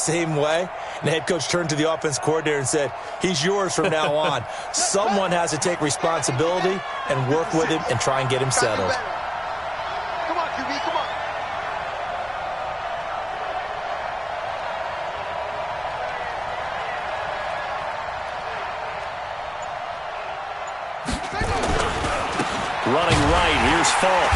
same way. And the head coach turned to the offense coordinator and said, he's yours from now on. Someone has to take responsibility and work with him and try and get him settled. Come on, QB, come on. Running right, here's Falk.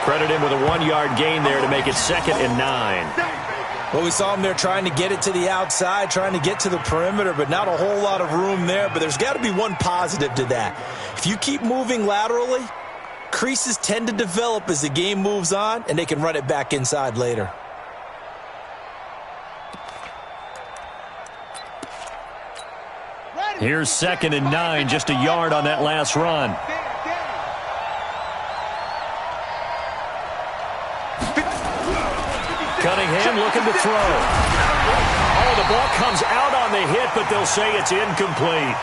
Credit him with a 1-yard gain there to make it 2nd and 9. Well, we saw him there trying to get it to the outside, trying to get to the perimeter, but not a whole lot of room there. But there's got to be one positive to that. If you keep moving laterally, creases tend to develop as the game moves on, and they can run it back inside later. Here's 2nd and 9, just a yard on that last run. Cunningham looking to throw. Oh, the ball comes out on the hit, but they'll say it's incomplete.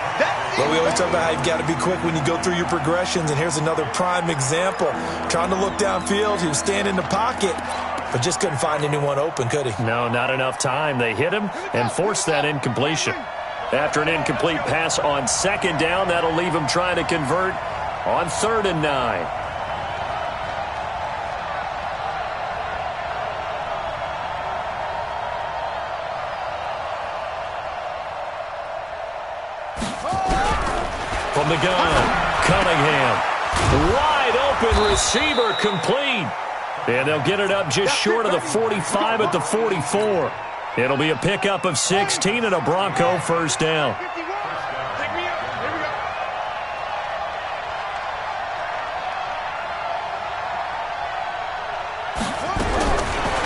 Well, we always talk about how you've got to be quick when you go through your progressions, and here's another prime example. Trying to look downfield, he was standing in the pocket, but just couldn't find anyone open, could he? No, not enough time. They hit him and forced that incompletion. After an incomplete pass on 2nd down, that'll leave him trying to convert on 3rd and 9. From the gun, Cunningham. Wide open receiver, complete. And they'll get it up just short of the 45 at the 44. It'll be a pickup of 16 and a Bronco first down.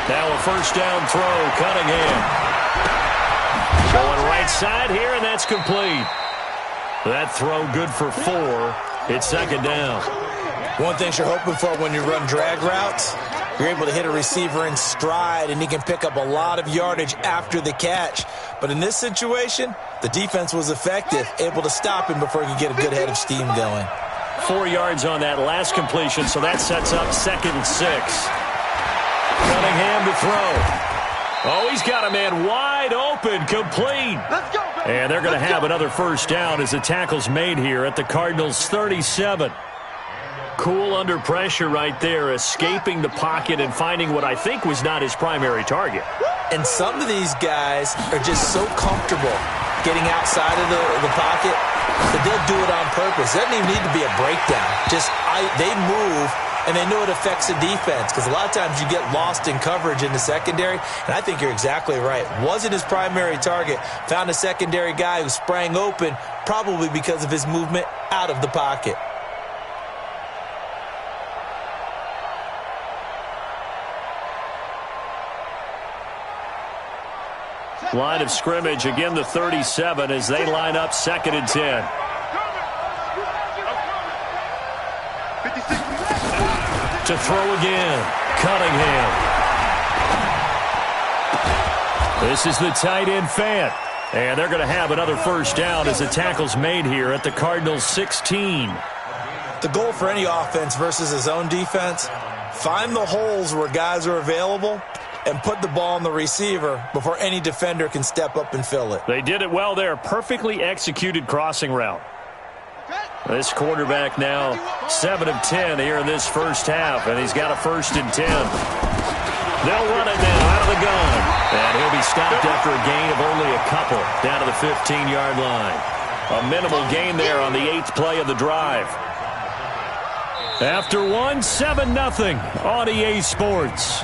Now a first down throw, Cunningham. Going right side here, and that's complete. That throw good for 4. It's 2nd down. One thing you're hoping for when you run drag routes, you're able to hit a receiver in stride, and he can pick up a lot of yardage after the catch. But in this situation, the defense was effective, able to stop him before he could get a good head of steam going. 4 yards on that last completion, so that sets up 2nd and 6. Cunningham to throw. Oh, he's got a man wide open, complete. Let's go. And they're going to have another first down as the tackle's made here at the Cardinals' 37. Cool under pressure right there, escaping the pocket and finding what I think was not his primary target. And some of these guys are just so comfortable getting outside of the pocket that they'll do it on purpose. It doesn't even need to be a breakdown. They move, and they know it affects the defense, because a lot of times you get lost in coverage in the secondary, and I think you're exactly right. Wasn't his primary target. Found a secondary guy who sprang open, probably because of his movement out of the pocket. Line of scrimmage, again the 37 as they line up 2nd and 10. To throw again, Cunningham. This is the tight end Fant. And they're going to have another first down as the tackle's made here at the Cardinals' 16. The goal for any offense versus his own defense, find the holes where guys are available and put the ball on the receiver before any defender can step up and fill it. They did it well there. Perfectly executed crossing route. This quarterback now 7 of 10 here in this first half, and he's got a 1st and 10. They'll run it now out of the gun. And he'll be stopped after a gain of only a couple down to the 15-yard line. A minimal gain there on the 8th play of the drive. After one, 7-0 on EA Sports.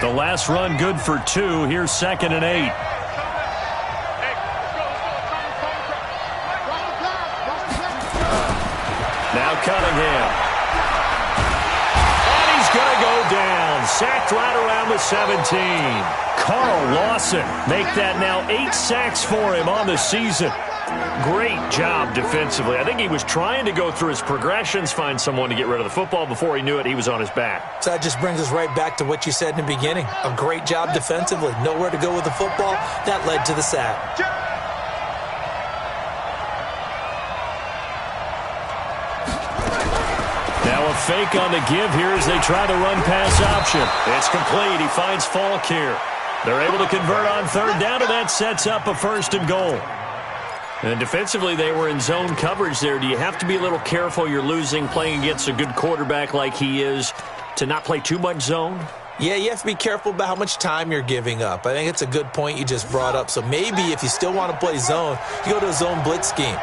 The last run good for 2. Here's 2nd and 8. Now Cunningham. And he's going to go down. Sacked right around the 17. Carl Lawson make that now 8 sacks for him on the season. Great job defensively. I think he was trying to go through his progressions, find someone to get rid of the football. Before he knew it, he was on his back. So that just brings us right back to what you said in the beginning. A great job defensively. Nowhere to go with the football. That led to the sack. Now a fake on the give here as they try the run pass option. It's complete. He finds Falk here. They're able to convert on third down, and that sets up a 1st and goal. And defensively, they were in zone coverage there. Do you have to be a little careful? You're losing, playing against a good quarterback like he is, to not play too much zone? Yeah, you have to be careful about how much time you're giving up. I think it's a good point you just brought up. So maybe if you still want to play zone, you go to a zone blitz scheme.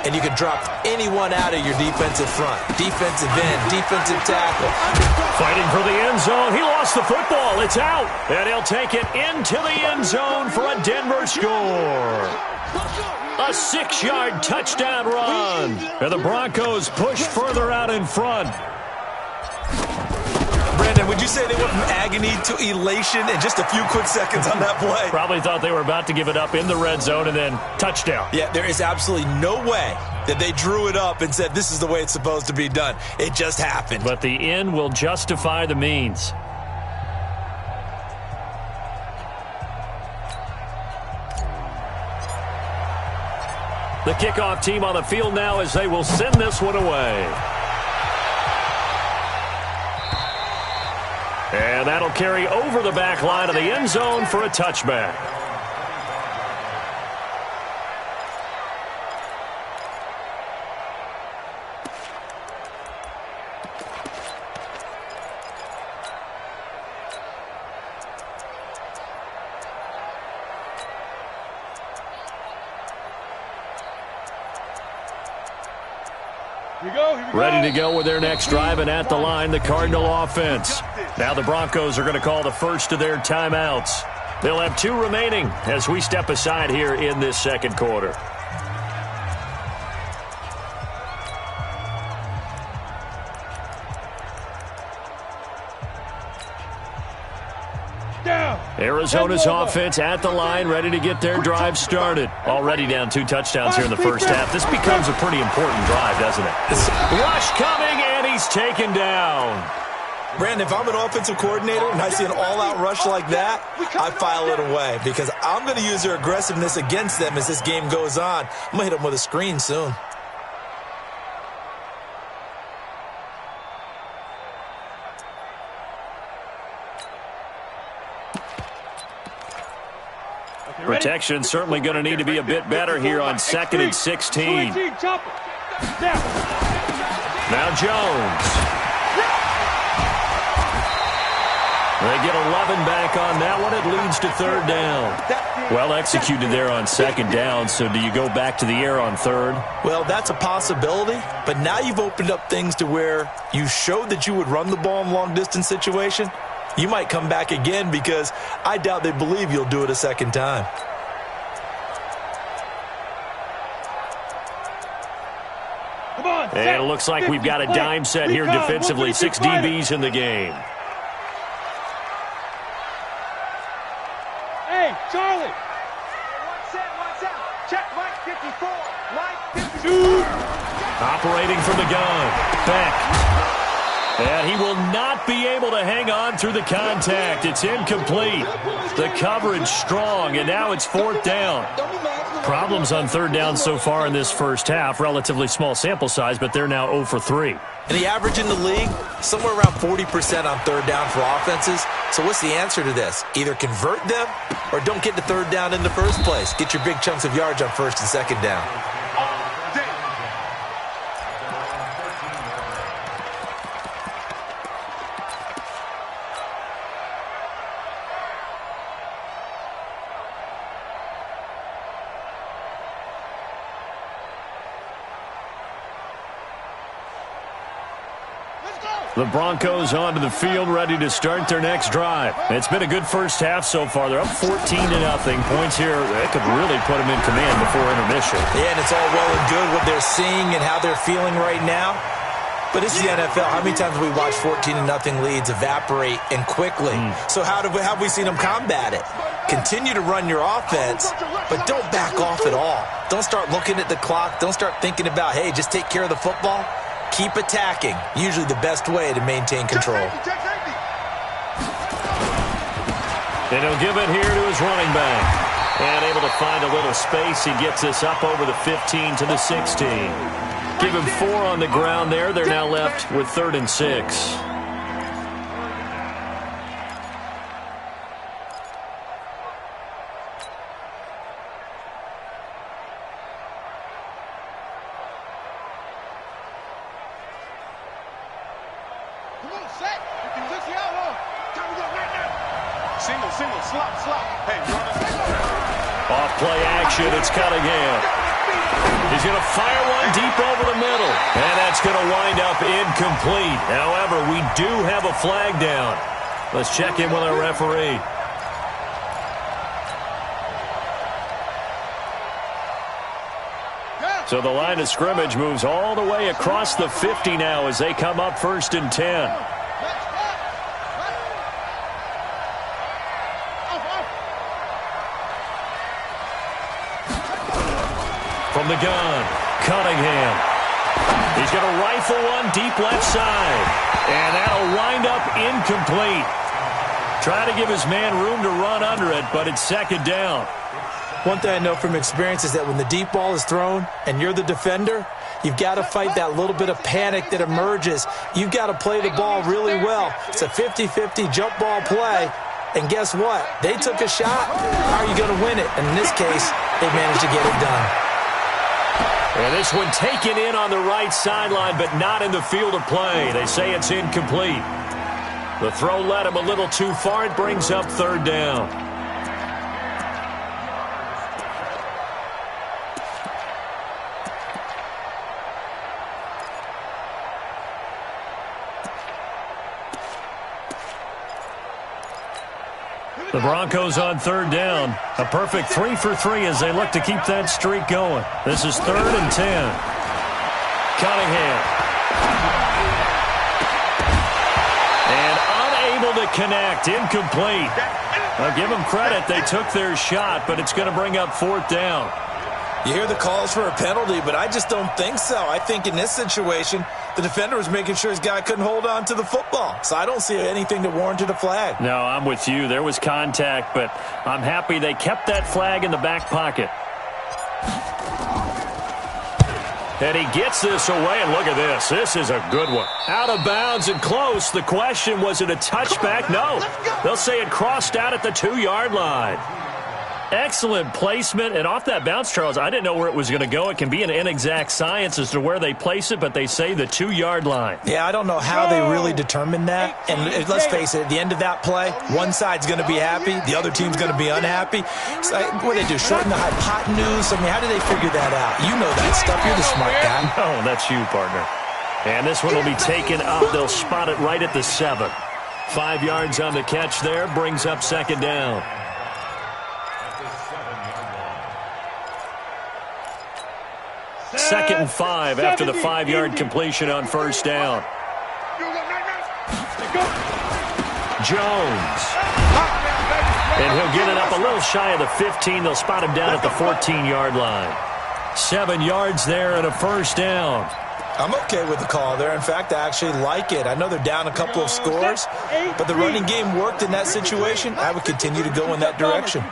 And you can drop anyone out of your defensive front. Defensive end, defensive tackle. Fighting for the end zone. He lost the football. It's out. And he'll take it into the end zone for a Denver score. A 6-yard touchdown run. And the Broncos push further out in front. Brandon, would you say they went from agony to elation in just a few quick seconds on that play? Probably thought they were about to give it up in the red zone and then touchdown. Yeah, there is absolutely no way that they drew it up and said this is the way it's supposed to be done. It just happened. But the end will justify the means. The kickoff team on the field now as they will send this one away. And that'll carry over the back line of the end zone for a touchback. Ready to go with their next drive, and at the line, the Cardinal offense. Now the Broncos are going to call the first of their timeouts. They'll have 2 remaining as we step aside here in this second quarter. Arizona's offense at the line, ready to get their drive started. Already down 2 touchdowns here in the first half. This becomes a pretty important drive, doesn't it? Rush coming, and he's taken down. Brandon, if I'm an offensive coordinator and I see an all-out rush like that, I file it away because I'm going to use their aggressiveness against them as this game goes on. I'm going to hit them with a screen soon. Protection certainly going to need to be a bit better here on 2nd and 16. Now Jones. They get 11 back on that one. It leads to 3rd down. Well executed there on 2nd down, so do you go back to the air on 3rd? Well, that's a possibility, but now you've opened up things to where you showed that you would run the ball in long-distance situation. You might come back again because I doubt they believe you'll do it a second time. And it looks like we've got a dime set here defensively. 6 DBs in the game. Hey, Charlie. One set. Check, Mike 54. Mike 52. Operating from the gun. Beck. And he will not be able to hang on through the contact. It's incomplete. The coverage strong, and now it's 4th down. Problems on 3rd down so far in this first half. Relatively small sample size, but they're now 0 for 3. And the average in the league, somewhere around 40% on 3rd down for offenses. So what's the answer to this? Either convert them or don't get to 3rd down in the first place. Get your big chunks of yards on 1st and 2nd down. The Broncos onto the field, ready to start their next drive. It's been a good first half so far. They're up 14-0. Points here, that could really put them in command before intermission. Yeah, and it's all well and good what they're seeing and how they're feeling right now. But this is the NFL. How many times have we watched 14-0 leads evaporate and quickly? So how have we seen them combat it? Continue to run your offense, but don't back off at all. Don't start looking at the clock. Don't start thinking about, hey, just take care of the football. Keep attacking. Usually the best way to maintain control. And he'll give it here to his running back. And able to find a little space. He gets this up over the 15 to the 16. Give him 4 on the ground there. They're now left with 3rd and 6. Single, slop. Hey, off play action, it's Cunningham. He's going to fire one deep over the middle. And that's going to wind up incomplete. However, we do have a flag down. Let's check in with our referee. So the line of scrimmage moves all the way across the 50 now as they come up 1st and 10. From the gun, Cunningham. He's going to rifle one deep left side. And that'll wind up incomplete. Try to give his man room to run under it, but it's 2nd down. One thing I know from experience is that when the deep ball is thrown and you're the defender, you've got to fight that little bit of panic that emerges. You've got to play the ball really well. It's a 50-50 jump ball play. And guess what? They took a shot. How are you going to win it? And in this case, they managed to get it done. And this one taken in on the right sideline, but not in the field of play. They say it's incomplete. The throw led him a little too far. It brings up 3rd down. The Broncos on 3rd down. A perfect 3 for 3 as they look to keep that streak going. This is 3rd and 10. Cunningham. And unable to connect. Incomplete. I'll give them credit. They took their shot, but it's going to bring up 4th down. You hear the calls for a penalty, but I just don't think so. I think in this situation, the defender was making sure his guy couldn't hold on to the football. So I don't see anything that warranted a flag. No, I'm with you. There was contact, but I'm happy they kept that flag in the back pocket. And he gets this away, and look at this. This is a good one. Out of bounds and close. The question, was it a touchback? No. They'll say it crossed out at the 2-yard line. Excellent placement, and off that bounce, Charles, I didn't know where it was going to go. It can be an inexact science as to where they place it, but they say the 2-yard line. Yeah, I don't know how they really determined that. And let's face it, at the end of that play, one side's going to be happy, the other team's going to be unhappy. So what do they do, shorten the hypotenuse? I mean, how do they figure that out? You know that stuff. You're the smart guy. No, that's you, partner. And this one will be taken up. They'll spot it right at the 7. 5 yards on the catch there, brings up 2nd down. 2nd and 5 after the 5-yard completion on 1st down. Jones. And he'll get it up a little shy of the 15. They'll spot him down at the 14-yard line. 7 yards there and a 1st down. I'm okay with the call there. In fact, I actually like it. I know they're down a couple of scores, but the running game worked in that situation. I would continue to go in that direction.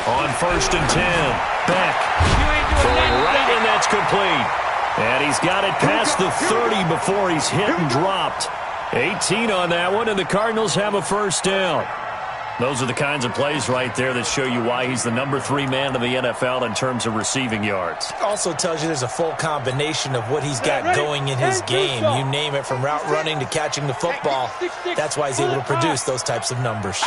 On 1st and 10, Beck throwing right, and that's complete. And he's got it past the 30 before he's hit and dropped. 18 on that one, and the Cardinals have a 1st down. Those are the kinds of plays right there that show you why he's the number 3 man in the NFL in terms of receiving yards. Also tells you there's a full combination of what he's got going in his game. You name it, from route running to catching the football. That's why he's able to produce those types of numbers.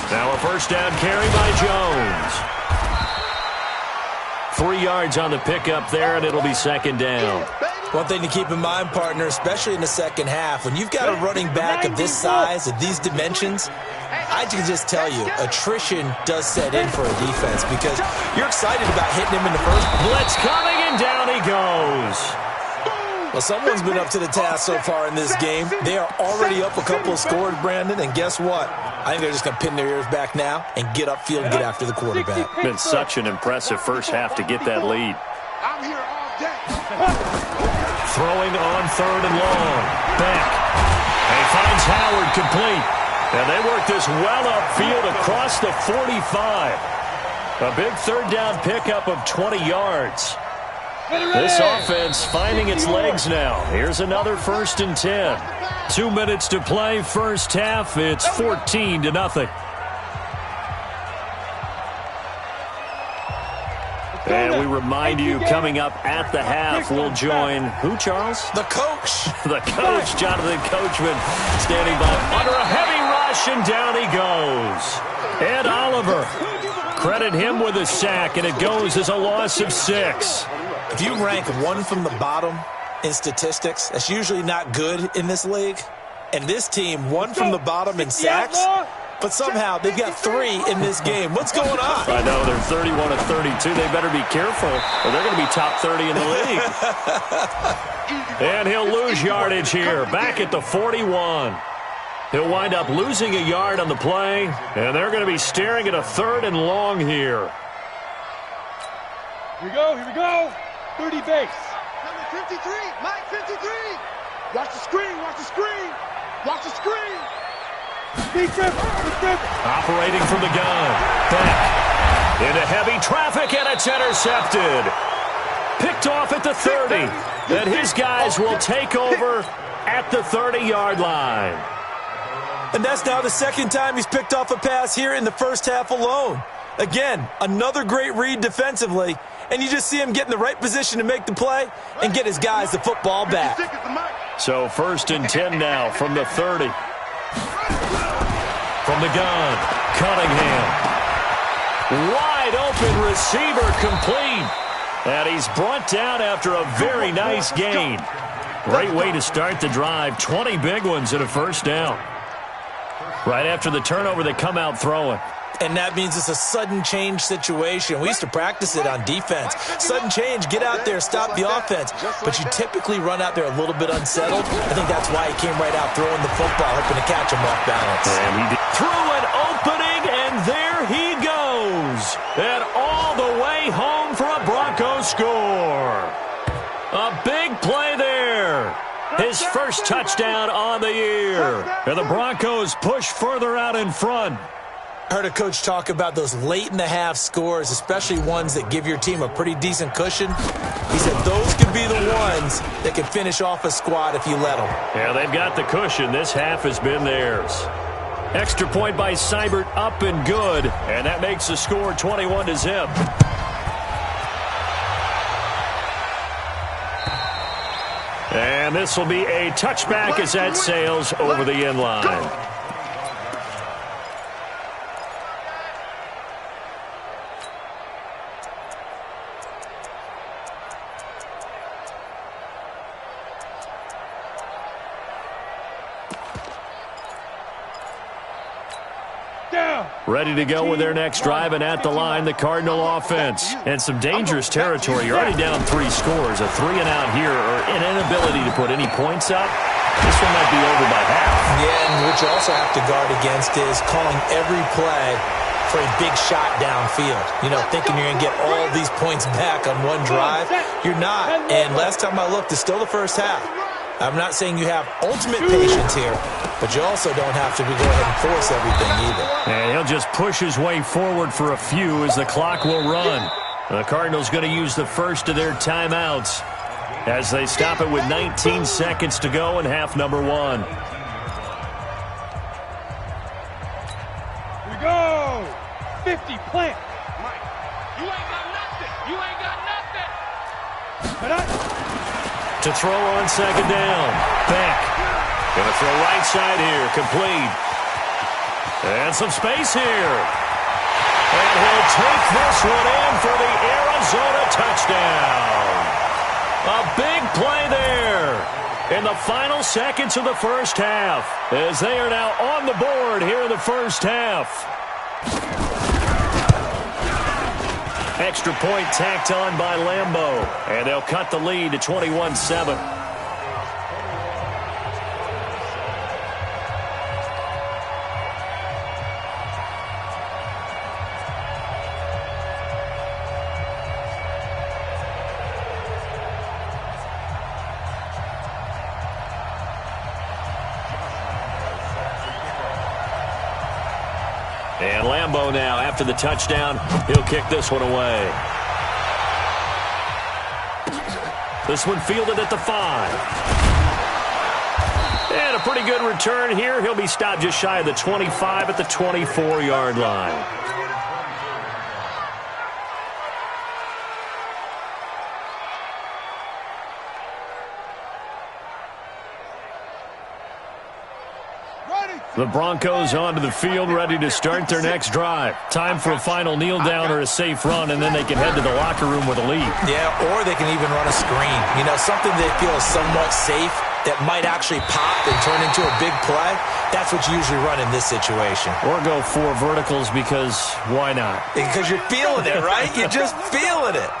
Now a 1st down carry by Jones. 3 yards on the pickup there, and it'll be 2nd down. One thing to keep in mind, partner, especially in the second half, when you've got a running back of this size, of these dimensions, I can just tell you, attrition does set in for a defense because you're excited about hitting him in the first. Blitz coming, and down he goes. Well, someone's been up to the task so far in this game. They are already up a couple of scores, Brandon, and guess what? I think they're just going to pin their ears back now and get upfield and get after the quarterback. Been such an impressive first half to get that lead. I'm here all day. Throwing on 3rd and long. Back. And he finds Howard complete. And they work this well upfield across the 45. A big 3rd down pickup of 20 yards. This offense finding its legs now. Here's another 1st and 10. 2 minutes to play, first half. It's 14-0. And we remind you, coming up at the half, we'll join who, Charles? The coach. The coach, Jonathan Coachman, standing by under a heavy rush, and down he goes. Ed Oliver, credit him with a sack, and it goes as a loss of 6. If you rank one from the bottom in statistics, that's usually not good in this league. And this team, one from the bottom in sacks, but somehow they've got 3 in this game. What's going on? I know, they're 31 of 32. They better be careful, or they're going to be top 30 in the league. And he'll lose yardage here, back at the 41. He'll wind up losing a yard on the play, and they're going to be staring at a 3rd and long here. Here we go. 30 base. Number 53, Mike 53. Watch the screen, watch the screen. Watch the screen. Operating from the gun. Back. Into heavy traffic, and it's intercepted. Picked off at the 30. And his guys will take over at the 30-yard line. And that's now the 2nd time he's picked off a pass here in the first half alone. Again, another great read defensively, and you just see him get in the right position to make the play and get his guys the football back. So 1st and 10 now from the 30. From the gun, Cunningham. Wide open receiver complete. And he's brought down after a very nice gain. Great way to start the drive. 20 big ones and a 1st down. Right after the turnover, they come out throwing. And that means it's a sudden change situation. We used to practice it on defense. Sudden change, get out there, stop the offense. But you typically run out there a little bit unsettled. I think that's why he came right out throwing the football, hoping to catch him off balance. And he did. Through an opening, and there he goes. And all the way home for a Broncos score. A big play there. His first touchdown on the year. And the Broncos push further out in front. I heard a coach talk about those late-in-the-half scores, especially ones that give your team a pretty decent cushion. He said those could be the ones that can finish off a squad if you let them. Yeah, they've got the cushion. This half has been theirs. Extra point by Seibert, up and good. And that makes the score 21-0. And this will be a touchback as that sails over the end line. Ready to go with their next drive, and at the line, the Cardinal offense. And some dangerous territory. You're already down 3 scores. A 3-and-out here, or an inability to put any points up. This one might be over by half. Yeah, and what you also have to guard against is calling every play for a big shot downfield. You know, thinking you're going to get all these points back on one drive. You're not. And last time I looked, it's still the first half. I'm not saying you have ultimate patience here, but you also don't have to go ahead and force everything either. And he'll just push his way forward for a few as the clock will run. The Cardinals going to use the first of their timeouts as they stop it with 19 seconds to go in half number 1. Here we go. 50 plant. Mike, you ain't got nothing. You ain't got nothing. To throw on second down. Back. Going to throw right side here. Complete. And some space here. And he'll take this one in for the Arizona touchdown. A big play there in the final seconds of the first half, as they are now on the board here in the first half. Extra point tacked on by Lambeau, and they'll cut the lead to 21-7. Lambeau now. After the touchdown, he'll kick this one away. This one fielded at the 5. And a pretty good return here. He'll be stopped just shy of the 25 at the 24-yard line. The Broncos onto the field, ready to start their next drive. Time for a final kneel down or a safe run, and then they can head to the locker room with a lead. Yeah, or they can even run a screen. You know, something they feel is somewhat safe that might actually pop and turn into a big play. That's what you usually run in this situation. Or go 4 verticals because why not? Because you're feeling it, right? You're just feeling it.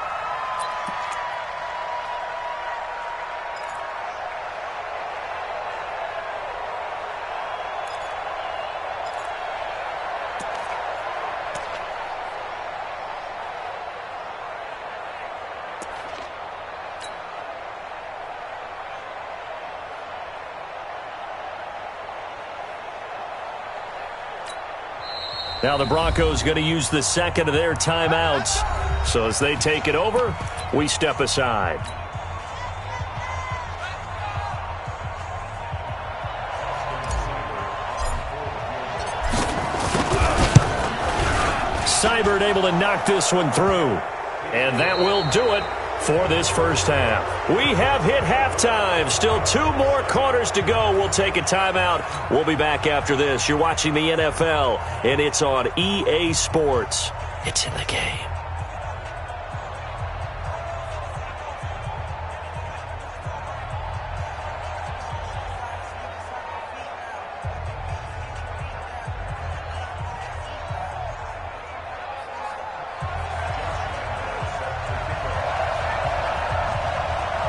Now the Broncos going to use the second of their timeouts. So as they take it over, we step aside. Seibert able to knock this one through. And that will do it for this first half. We have hit halftime. Still 2 more quarters to go. We'll take a timeout. We'll be back after this. You're watching the NFL, and it's on EA Sports. It's in the game.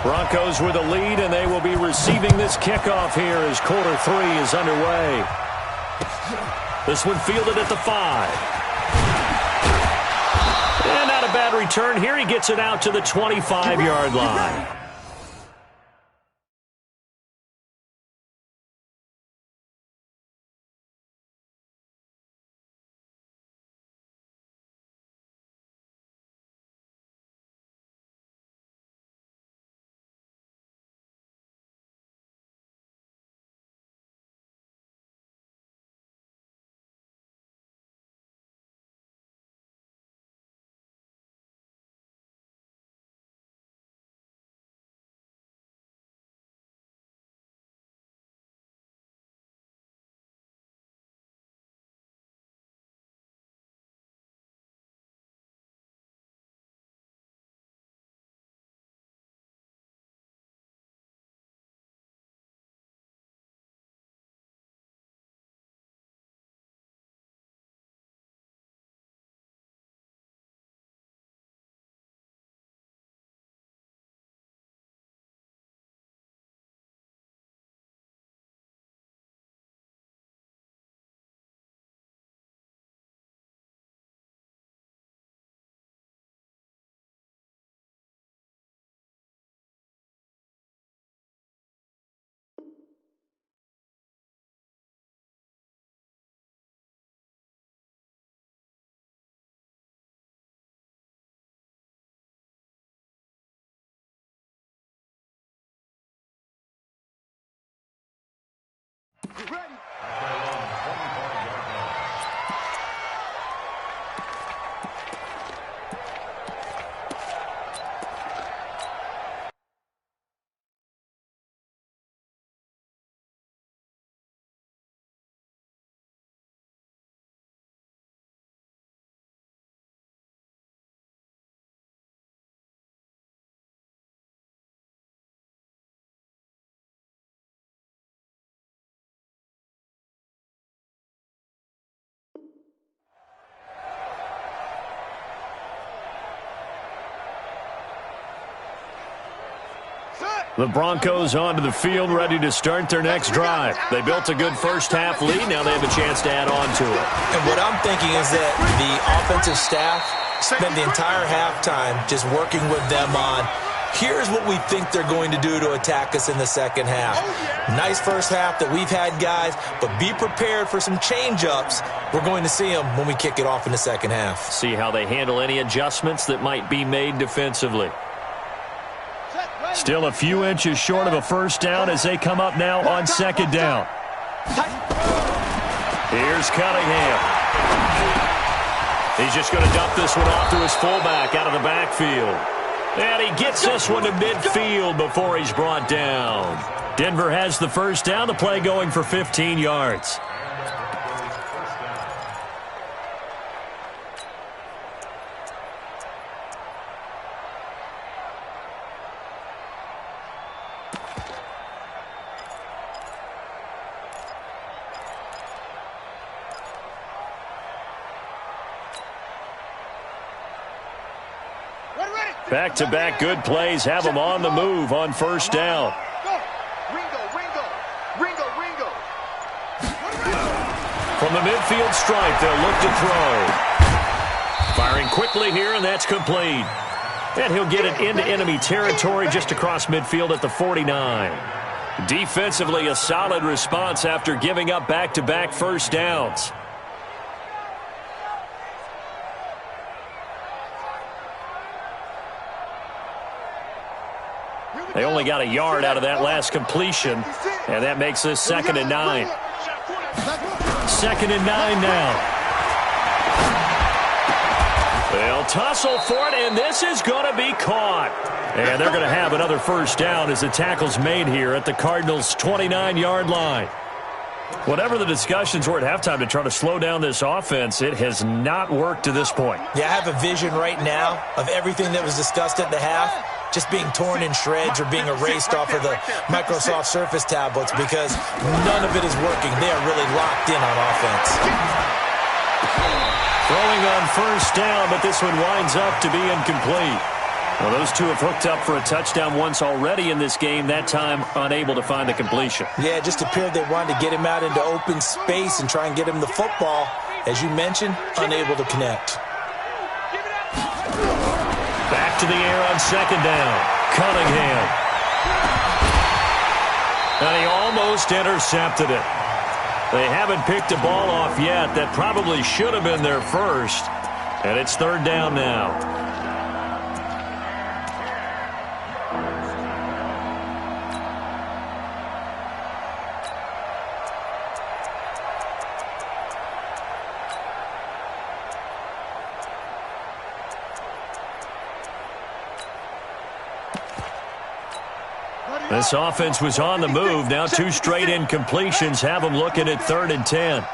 Broncos with a lead, and they will be receiving this kickoff here as quarter 3 is underway. This one fielded at the 5. And not a bad return here. He gets it out to the 25-yard line. Ready. The Broncos onto the field, ready to start their next drive. They built a good first-half lead. Now they have a chance to add on to it. And what I'm thinking is that the offensive staff spent the entire halftime just working with them on Here's what we think they're going to do to attack us in the second half. Nice first half that we've had, guys, but be prepared for some change-ups. We're going to see them when we kick it off in the second half. See how they handle any adjustments that might be made defensively. Still a few inches short of a first down as they come up now on second down. Here's Cunningham. He's just going to dump this one off to his fullback out of the backfield. And he gets this one to midfield before he's brought down. Denver has the first down, the play going for 15 yards. Back-to-back good plays have them on the move on first down. From the midfield stripe, they'll look to throw. Firing quickly here, and that's complete. And he'll get it into enemy territory just across midfield at the 49. Defensively, a solid response after giving up back-to-back first downs. They only got a yard out of that last completion, and that makes this 2nd and 9. 2nd and 9 now. They'll tussle for it, and this is going to be caught. And they're going to have another first down as the tackle's made here at the Cardinals' 29-yard line. Whatever the discussions were at halftime to try to slow down this offense, it has not worked to this point. Yeah, I have a vision right now of everything that was discussed at the half just being torn in shreds or being erased off of the Microsoft Surface tablets because none of it is working. They are really locked in on offense. Throwing on first down, but this one winds up to be incomplete. Well, those two have hooked up for a touchdown once already in this game, that time unable to find the completion. Yeah, it just appeared they wanted to get him out into open space and try and get him the football. As you mentioned, unable to connect. Back to the air on second down. Cunningham. And he almost intercepted it. They haven't picked a ball off yet. That probably should have been their first. And it's 3rd down now. This offense was on the move. Now 2 straight incompletions have them looking at 3rd and 10.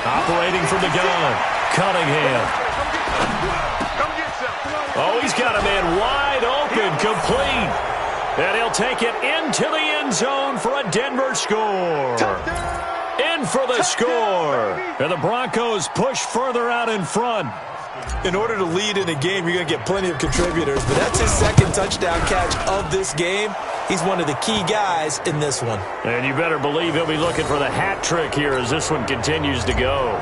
Operating from the gun, Cunningham. Oh, he's got a man wide open, complete. And he'll take it into the end zone for a Denver score. In for the score. And the Broncos push further out in front. In order to lead in a game, you're going to get plenty of contributors, but that's his 2nd touchdown catch of this game. He's one of the key guys in this one. And you better believe he'll be looking for the hat trick here as this one continues to go.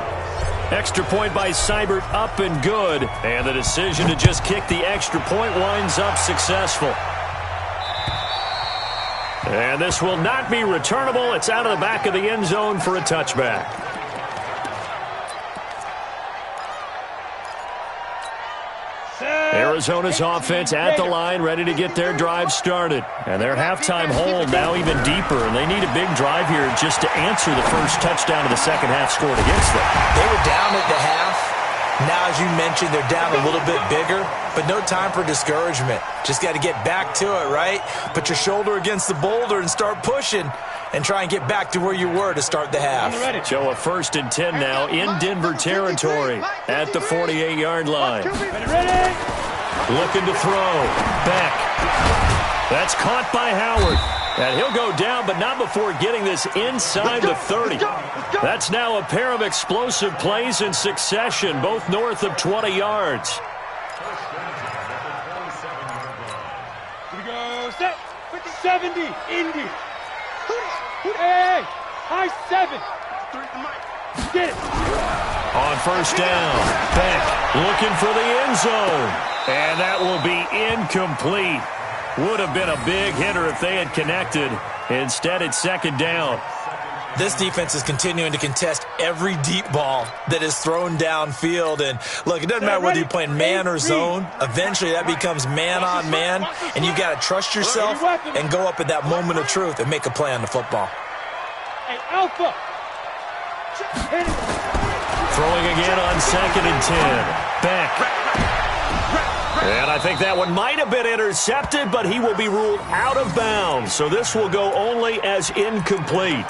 Extra point by Seibert, up and good. And the decision to just kick the extra point winds up successful. And this will not be returnable. It's out of the back of the end zone for a touchback. Arizona's offense at the line, ready to get their drive started. And their halftime hold now even deeper, and they need a big drive here just to answer the first touchdown of the second half scored against them. They were down at the half. Now, as you mentioned, they're down a little bit bigger, but no time for discouragement. Just got to get back to it, right? Put your shoulder against the boulder and start pushing and try and get back to where you were to start the half. So a 1st and 10 now in Denver territory at the 48-yard line. Looking to throw. Beck. That's caught by Howard. And he'll go down, but not before getting this inside the 30. That's now a pair of explosive plays in succession, both north of 20 yards. Here we go. Set. 70. Indy. Hey. High 7. Get it. On first down, Beck looking for the end zone. And that will be incomplete. Would have been a big hitter if they had connected. Instead, it's second down. This defense is continuing to contest every deep ball that is thrown downfield. And, look, it doesn't matter whether you're playing man or zone. Eventually, that becomes man-on-man, and you've got to trust yourself and go up at that moment of truth and make a play on the football. Hey, Alpha. Throwing again on 2nd and 10. Beck. And I think that one might have been intercepted, but he will be ruled out of bounds. So this will go only as incomplete.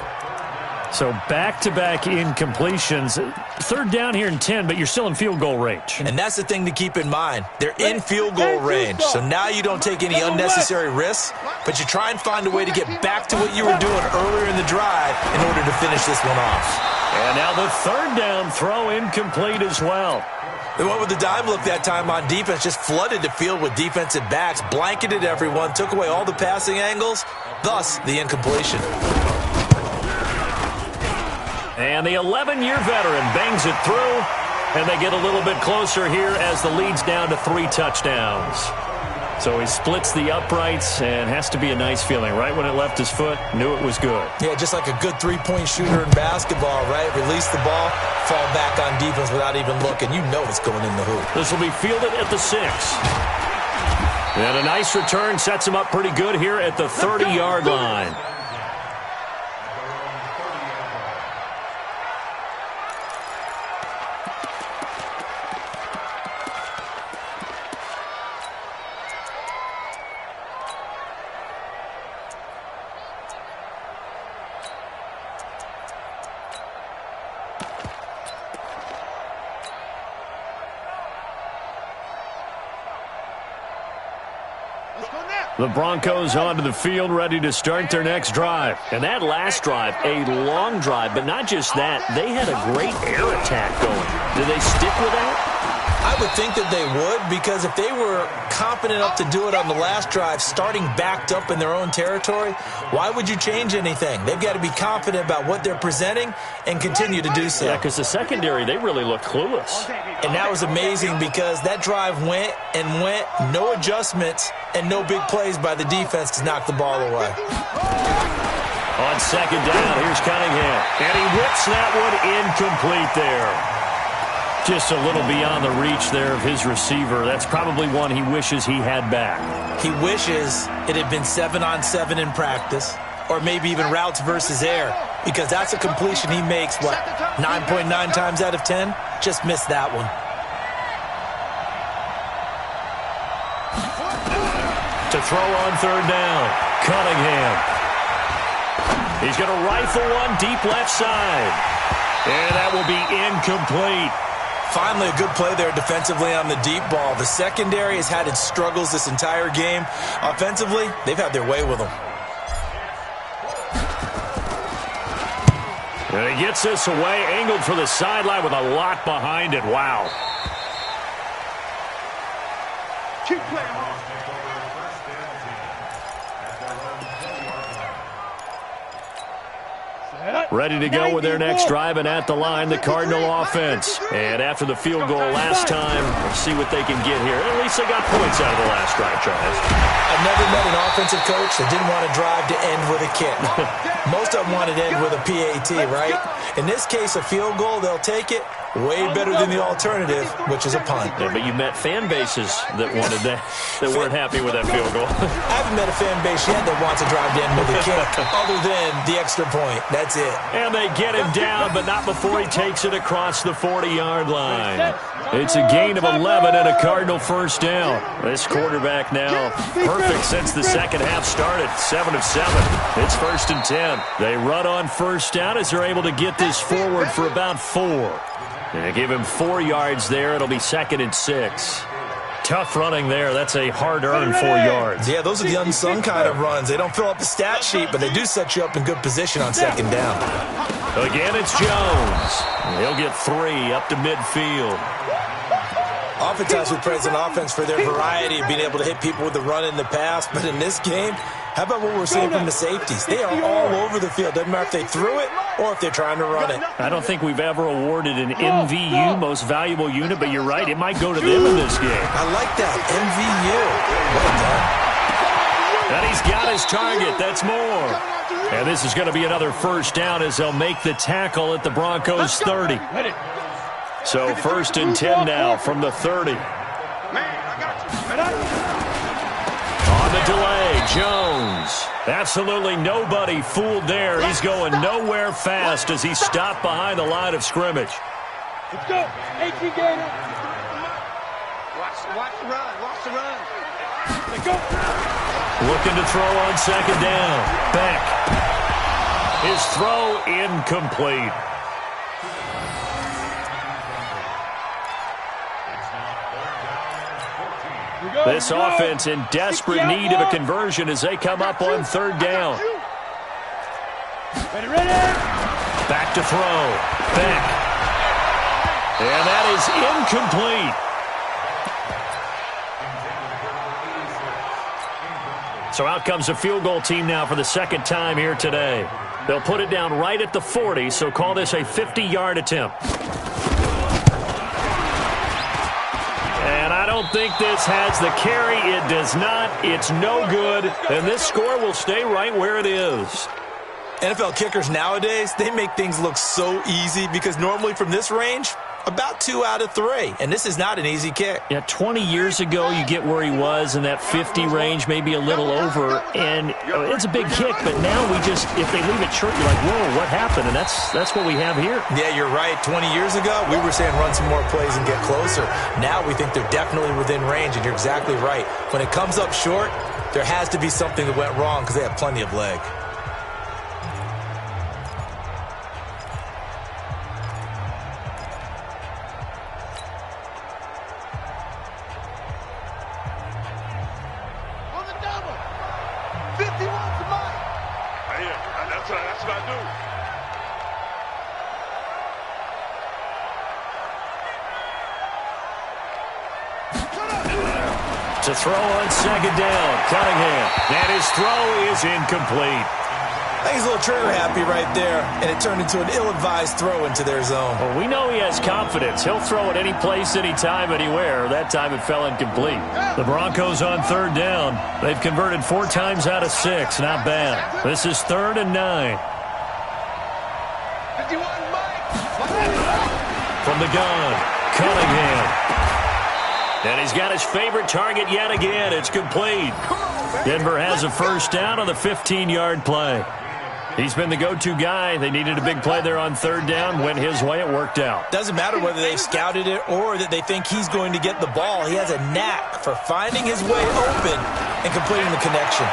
So back-to-back incompletions. 3rd down here and 10, but you're still in field goal range. And that's the thing to keep in mind. They're in field goal range. So now you don't take any unnecessary risks, but you try and find a way to get back to what you were doing earlier in the drive in order to finish this one off. And now the 3rd down throw incomplete as well. They went with the dime look that time on defense, just flooded the field with defensive backs, blanketed everyone, took away all the passing angles, thus the incompletion. And the 11-year veteran bangs it through, and they get a little bit closer here as the lead's down to 3 touchdowns. So he splits the uprights, and has to be a nice feeling. Right when it left his foot, knew it was good. Yeah, just like a good three-point shooter in basketball, right? Release the ball, fall back on defense without even looking. You know it's going in the hoop. This will be fielded at the 6. And a nice return sets him up pretty good here at the 30-yard line. The Broncos onto the field, ready to start their next drive. And that last drive, a long drive, but not just that. They had a great air attack going. Do they stick with that? I would think that they would, because if they were confident enough to do it on the last drive, starting backed up in their own territory, why would you change anything? They've got to be confident about what they're presenting and continue to do so. Yeah, because the secondary, they really look clueless. And that was amazing because that drive went and went, no adjustments and no big plays by the defense to knock the ball away. On 2nd down, here's Cunningham. And he whips that one incomplete there. Just a little beyond the reach there of his receiver. That's probably one he wishes he had back. He wishes it had been 7-on-7 in practice, or maybe even routes versus air, because that's a completion he makes, what, 9.9 times out of 10? Just missed that one. To throw on 3rd down, Cunningham. He's going to rifle one deep left side. And that will be incomplete. Finally, a good play there defensively on the deep ball. The secondary has had its struggles this entire game. Offensively, they've had their way with them. And he gets this away, angled for the sideline with a lot behind it. Wow. Keep playing. Ready to go with their next drive, and at the line, the Cardinal offense. And after the field goal last time, let's see what they can get here. At least they got points out of the last drive, Charles. I've never met an offensive coach that didn't want to drive to end with a kick. Most of them wanted to end with a PAT, right? In this case, a field goal, they'll take it. Way better than the alternative, which is a punt. Yeah, but you met fan bases that wanted that weren't happy with that field goal. I haven't met a fan base yet that wants to drive to end with a kick, other than the extra point. That's it. And they get him down, but not before he takes it across the 40-yard line. It's a gain of 11 and a Cardinal first down. This quarterback now perfect since the second half started. 7 of 7. It's 1st and 10. They run on first down as they're able to get this forward for about 4. And give him 4 yards there. It'll be 2nd and 6. Tough running there. That's a hard-earned 4 yards. Yeah, those are the unsung kind of runs. They don't fill up the stat sheet, but they do set you up in good position on 2nd down. Again, it's Jones. He'll get 3 up to midfield. Oftentimes we praise an offense for their variety of being able to hit people with the run and the pass, but in this game, How about what we're seeing from the safeties? They are all over the field. Doesn't matter if they threw it or if they're trying to run it. I don't think we've ever awarded an MVU, most valuable unit, but you're right. It might go to them in this game. I like that. MVU. Well done. And he's got his target. That's more. And this is going to be another first down as they'll make the tackle at the Broncos' 30. So 1st and 10 now from the 30. On the delay, Jones. Absolutely nobody fooled there. He's going nowhere fast as he stopped behind the line of scrimmage. Let's go. 18 Gator. Watch the run. Watch the run. Let's go. Looking to throw on 2nd down. Beck. His throw incomplete. This offense in desperate need of a conversion as they come up on 3rd down. Ready. Back to throw. Beck. And that is incomplete. So out comes a field goal team now for the 2nd time here today. They'll put it down right at the 40, so call this a 50-yard attempt. And I don't think this has the carry. It does not. It's no good. And this score will stay right where it is. NFL kickers nowadays, they make things look so easy because normally from this range, about 2 out of 3. And this is not an easy kick. Yeah, 20 years ago, you get where he was in that 50 range, maybe a little over. And it's a big kick, but now we just, if they leave it short, you're like, whoa, what happened? And that's what we have here. Yeah, you're right. 20 years ago, we were saying run some more plays and get closer. Now we think they're definitely within range, and you're exactly right. When it comes up short, there has to be something that went wrong because they have plenty of leg. To throw on 2nd down, Cunningham. And his throw is incomplete. I think he's a little trigger happy right there, and it turned into an ill-advised throw into their zone. Well, we know he has confidence. He'll throw it any place, anytime, anywhere. That time it fell incomplete. The Broncos on 3rd down. They've converted 4 times out of 6. Not bad. This is 3rd and 9. From the gun, Cunningham. And he's got his favorite target yet again. It's complete. Denver has a first down on the 15-yard play. He's been the go-to guy. They needed a big play there on 3rd down. Went his way. It worked out. Doesn't matter whether they've scouted it or that they think he's going to get the ball. He has a knack for finding his way open and completing the connection.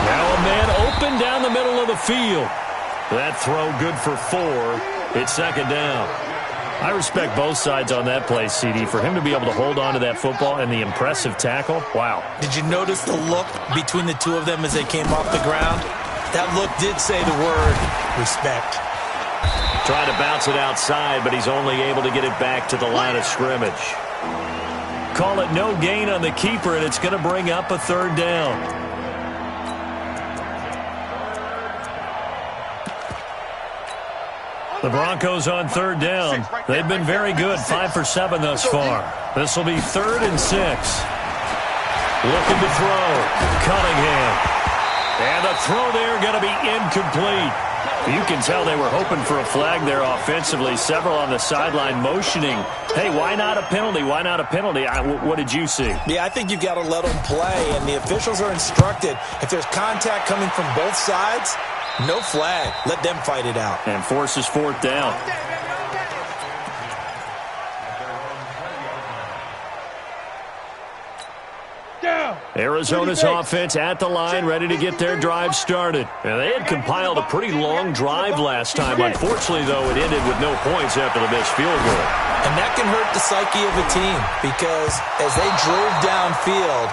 Now a man open down the middle of the field. That throw good for 4. It's 2nd down. I respect both sides on that play, CD. For him to be able to hold on to that football and the impressive tackle, wow. Did you notice the look between the two of them as they came off the ground? That look did say the word respect. Trying to bounce it outside, but he's only able to get it back to the line of scrimmage. Call it no gain on the keeper, and it's going to bring up a 3rd down. The Broncos on 3rd down. They've been very good, 5 for 7 thus far. This will be 3rd and 6. Looking to throw. Cunningham. And the throw there going to be incomplete. You can tell they were hoping for a flag there offensively. Several on the sideline motioning. Hey, why not a penalty? Why not a penalty? What did you see? Yeah, I think you've got to let them play, and the officials are instructed. If there's contact coming from both sides, no flag. Let them fight it out. And forces 4th down. Arizona's offense at the line, ready to get their drive started. And they had compiled a pretty long drive last time. Unfortunately, though, it ended with no points after the missed field goal. And that can hurt the psyche of a team because as they drove downfield,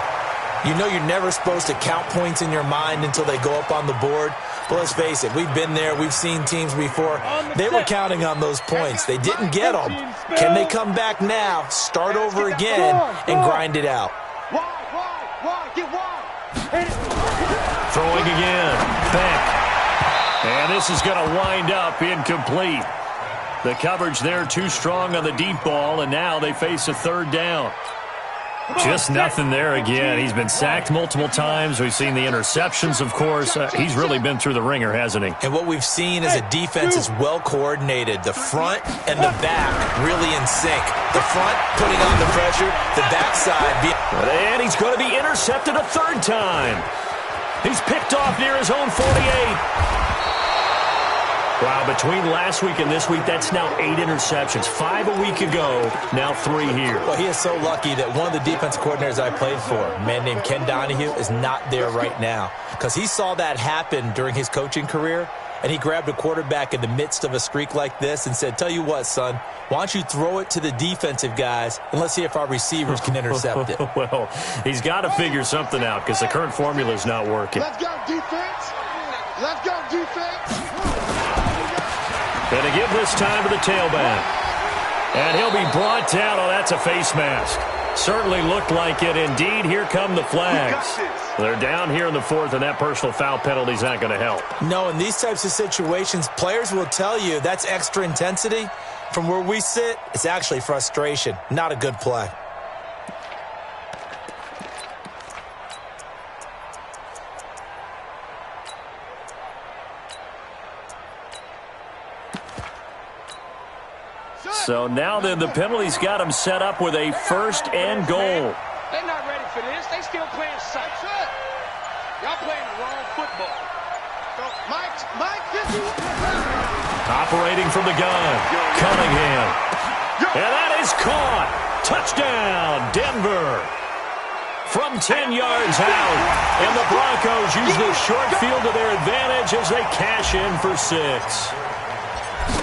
you know you're never supposed to count points in your mind until they go up on the board. But let's face it, we've been there. We've seen teams before. They were counting on those points. They didn't get them. Can they come back now, start over again, and grind it out? Wide, get wide. Beck. And this is going to wind up incomplete. The coverage there too strong on the deep ball, and now they face a third down. Just nothing there again. He's been sacked multiple times. We've seen the interceptions, of course. He's really been through the ringer, hasn't he? And what we've seen is a defense is well coordinated. The front and the back really in sync. The front putting on the pressure, the backside being... And he's going to be intercepted a third time. He's picked off near his own 48. Wow, between last week and this week, that's now 8 interceptions. 5 a week ago, now 3 here. Well, he is so lucky that one of the defense coordinators I played for, a man named Ken Donahue, is not there right now. Because he saw that happen during his coaching career, and he grabbed a quarterback in the midst of a streak like this and said, tell you what, son, why don't you throw it to the defensive guys, and let's see if our receivers can intercept it. Well, he's got to figure something out because the current formula is not working. Let's go, defense. Let's go, defense. Going to give this time to the tailback. And he'll be brought down. Oh, that's a face mask. Certainly looked like it. Indeed, here come the flags. They're down here in the fourth, and that personal foul penalty is not going to help. No, in these types of situations, players will tell you that's extra intensity. From where we sit, it's actually frustration. Not a good play. So now then, the penalty's got him set up with a first and goal. They're not ready for this. They still playing safe. Y'all playing the wrong football. So Mike 50. Operating from the gun, Cunningham. And that is caught. Touchdown, Denver. From 10 yards out. And the Broncos use the short field to their advantage as they cash in for 6.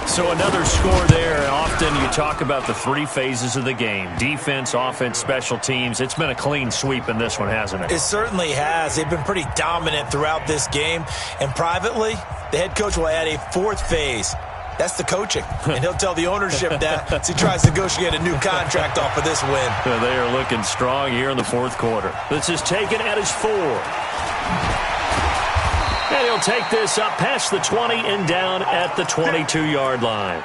So another score there. Often you talk about the 3 phases of the game. Defense, offense, special teams. It's been a clean sweep in this one, hasn't it? It certainly has. They've been pretty dominant throughout this game. And privately, the head coach will add a 4th phase. That's the coaching. And he'll tell the ownership that as he tries to negotiate a new contract off of this win. They are looking strong here in the fourth quarter. This is taken at his 4. And he'll take this up past the 20 and down at the 22-yard line.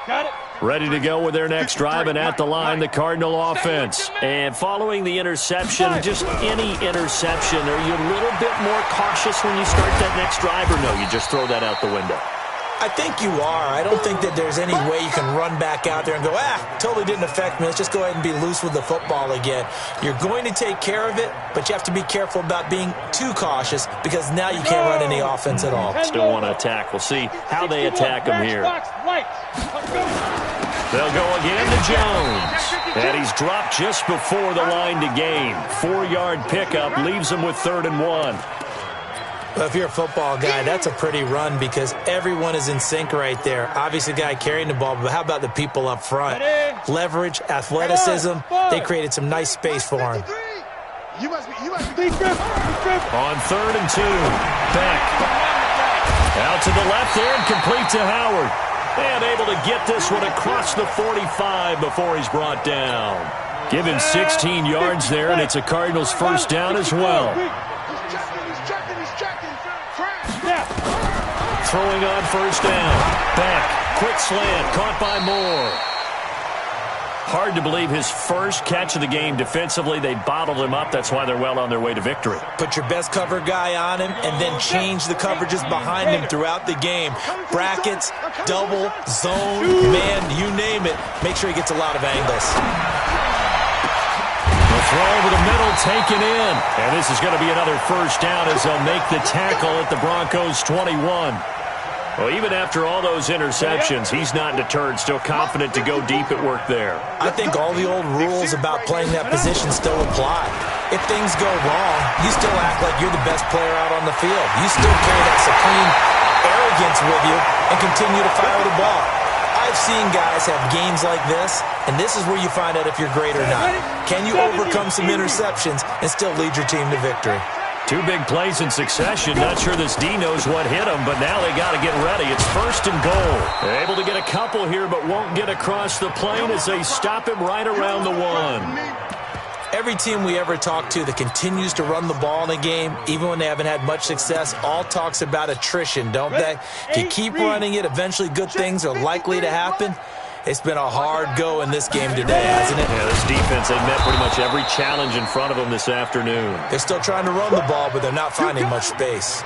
Got it. Ready to go with their next drive, and at the line, the Cardinal offense. And following the interception, just any interception, are you a little bit more cautious when you start that next drive, or no, you just throw that out the window? I think you are. I don't think that there's any way you can run back out there and go, totally didn't affect me. Let's just go ahead and be loose with the football again. You're going to take care of it, but you have to be careful about being too cautious because now you can't run any offense at all. Still want to attack. We'll see how they attack him here. They'll go again to Jones. And he's dropped just before the line to gain. 4-yard pickup leaves him with 3rd and 1. Well, if you're a football guy, that's a pretty run because everyone is in sync right there. Obviously, the guy carrying the ball, but how about the people up front? Leverage, athleticism, they created some nice space for him. You must be On 3rd and 2, Beck. Out to the left there and complete to Howard. And able to get this one across the 45 before he's brought down. Give him 16 yards there, and it's a Cardinals first down as well. Throwing on first down. Beck, quick slant, caught by Moore. Hard to believe his first catch of the game defensively. They bottled him up. That's why they're well on their way to victory. Put your best cover guy on him and then change the coverages behind him throughout the game. Brackets, double, zone, man, you name it. Make sure he gets a lot of angles. The throw over the middle taken in. And this is going to be another first down as they'll make the tackle at the Broncos' 21. Well, even after all those interceptions, he's not deterred, still confident to go deep at work there. I think all the old rules about playing that position still apply. If things go wrong, you still act like you're the best player out on the field. You still carry that supreme arrogance with you and continue to fire the ball. I've seen guys have games like this, and this is where you find out if you're great or not. Can you overcome some interceptions and still lead your team to victory? Two big plays in succession. Not sure this D knows what hit him, but now they got to get ready. It's 1st and goal. They're able to get a couple here, but won't get across the plane as they stop him right around the 1. Every team we ever talk to that continues to run the ball in a game, even when they haven't had much success, all talks about attrition, don't they? If you keep running it, eventually good things are likely to happen. It's been a hard go in this game today, hasn't it? Yeah, this defense, they've met pretty much every challenge in front of them this afternoon. They're still trying to run the ball, but they're not finding much space.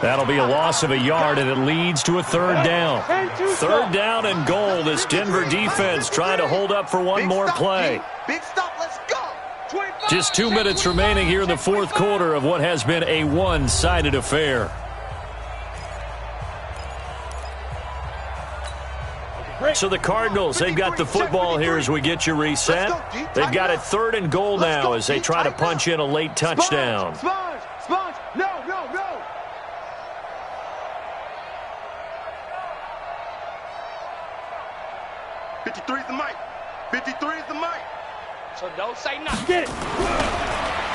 That'll be a loss of a yard, and it leads to a 3rd down. 3rd down and goal. This Denver defense trying to hold up for one more play. Big stop, let's go. Just 2 minutes remaining here in the 4th quarter of what has been a one-sided affair. So the Cardinals, they've got the football here as we get you reset. They've got it 3rd and goal now as they try to punch in a late touchdown. Sponge, no. 53 is the mic. 53 is the mic. So don't say nothing. Get it.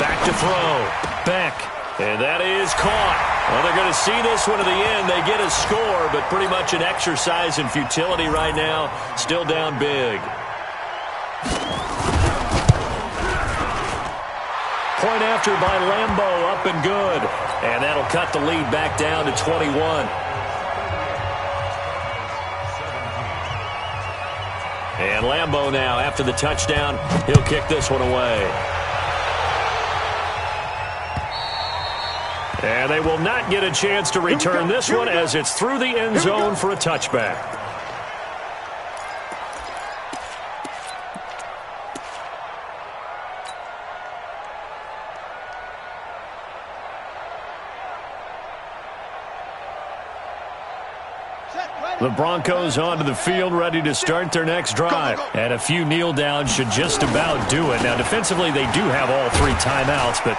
Back to throw. Beck. And that is caught. Well, they're going to see this one to the end. They get a score, but pretty much an exercise in futility right now. Still down big. Point after by Lambo, up and good. And that'll cut the lead back down to 21. And Lambo now, after the touchdown, he'll kick this one away. And they will not get a chance to return this one as it's through the end zone for a touchback. The Broncos onto the field, ready to start their next drive. And a few kneel downs should just about do it. Now, defensively, they do have all 3 timeouts, but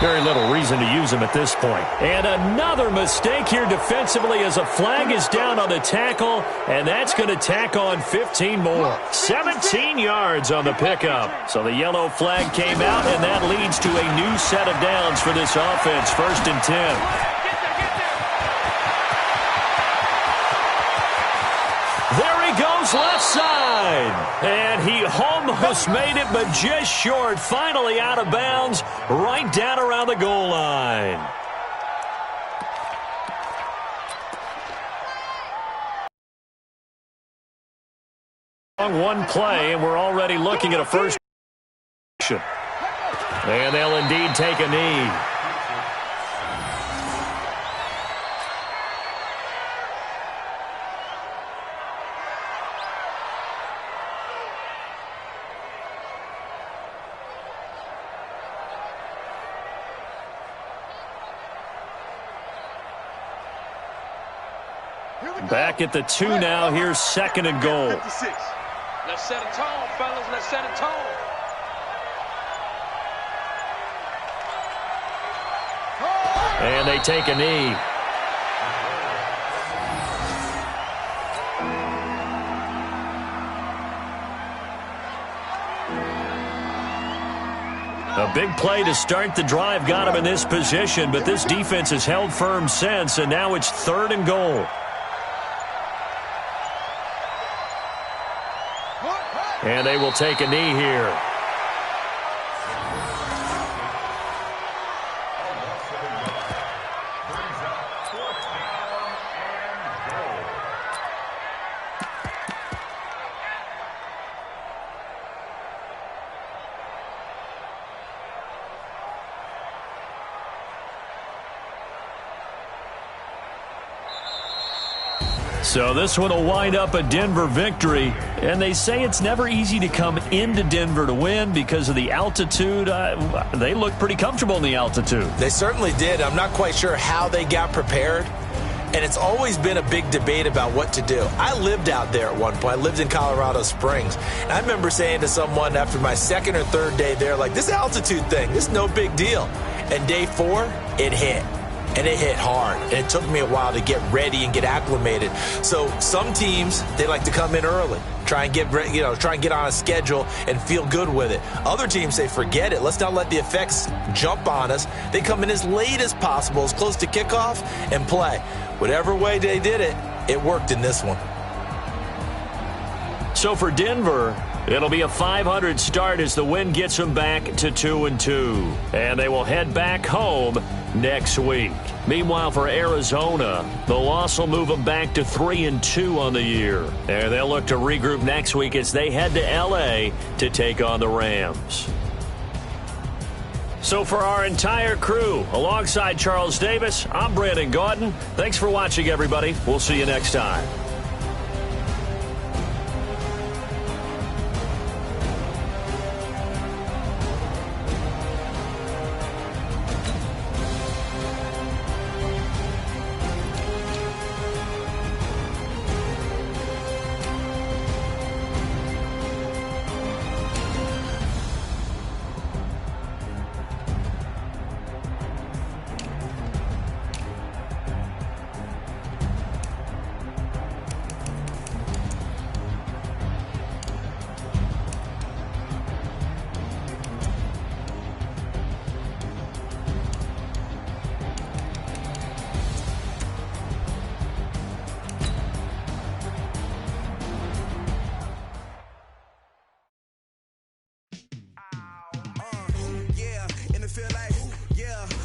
very little reason to use them at this point. And another mistake here defensively as a flag is down on the tackle, and that's going to tack on 15 more. 17 yards on the pickup. So the yellow flag came out, and that leads to a new set of downs for this offense. 1st and 10. There he goes left side. And he almost made it, but just short. Finally out of bounds, right down around the goal line. One play, and we're already looking at a first. And they'll indeed take a knee. Back at the 2 now. Here's 2nd and goal. 56. Let's set a tone, fellas. Let's set a tone. And they take a knee. A big play to start the drive got him in this position, but this defense has held firm since, and now it's 3rd and goal. And they will take a knee here. So this one will wind up a Denver victory, and they say it's never easy to come into Denver to win because of the altitude. They look pretty comfortable in the altitude. They certainly did. I'm not quite sure how they got prepared, and it's always been a big debate about what to do. I lived out there at one point. I lived in Colorado Springs, and I remember saying to someone after my 2nd or 3rd day there, like, this altitude thing, this is no big deal. And day 4, it hit. And it hit hard, and it took me a while to get ready and get acclimated. So some teams, they like to come in early, try and get on a schedule and feel good with it. Other teams say, forget it. Let's not let the effects jump on us. They come in as late as possible, as close to kickoff, and play. Whatever way they did it, it worked in this one. So for Denver, it'll be a .500 start as the win gets them back to 2-2. And they will head back home next week. Meanwhile, for Arizona, the loss will move them back to 3-2 on the year. And they'll look to regroup next week as they head to L.A. to take on the Rams. So for our entire crew, alongside Charles Davis, I'm Brandon Gaudin. Thanks for watching, everybody. We'll see you next time. Feel like, yeah.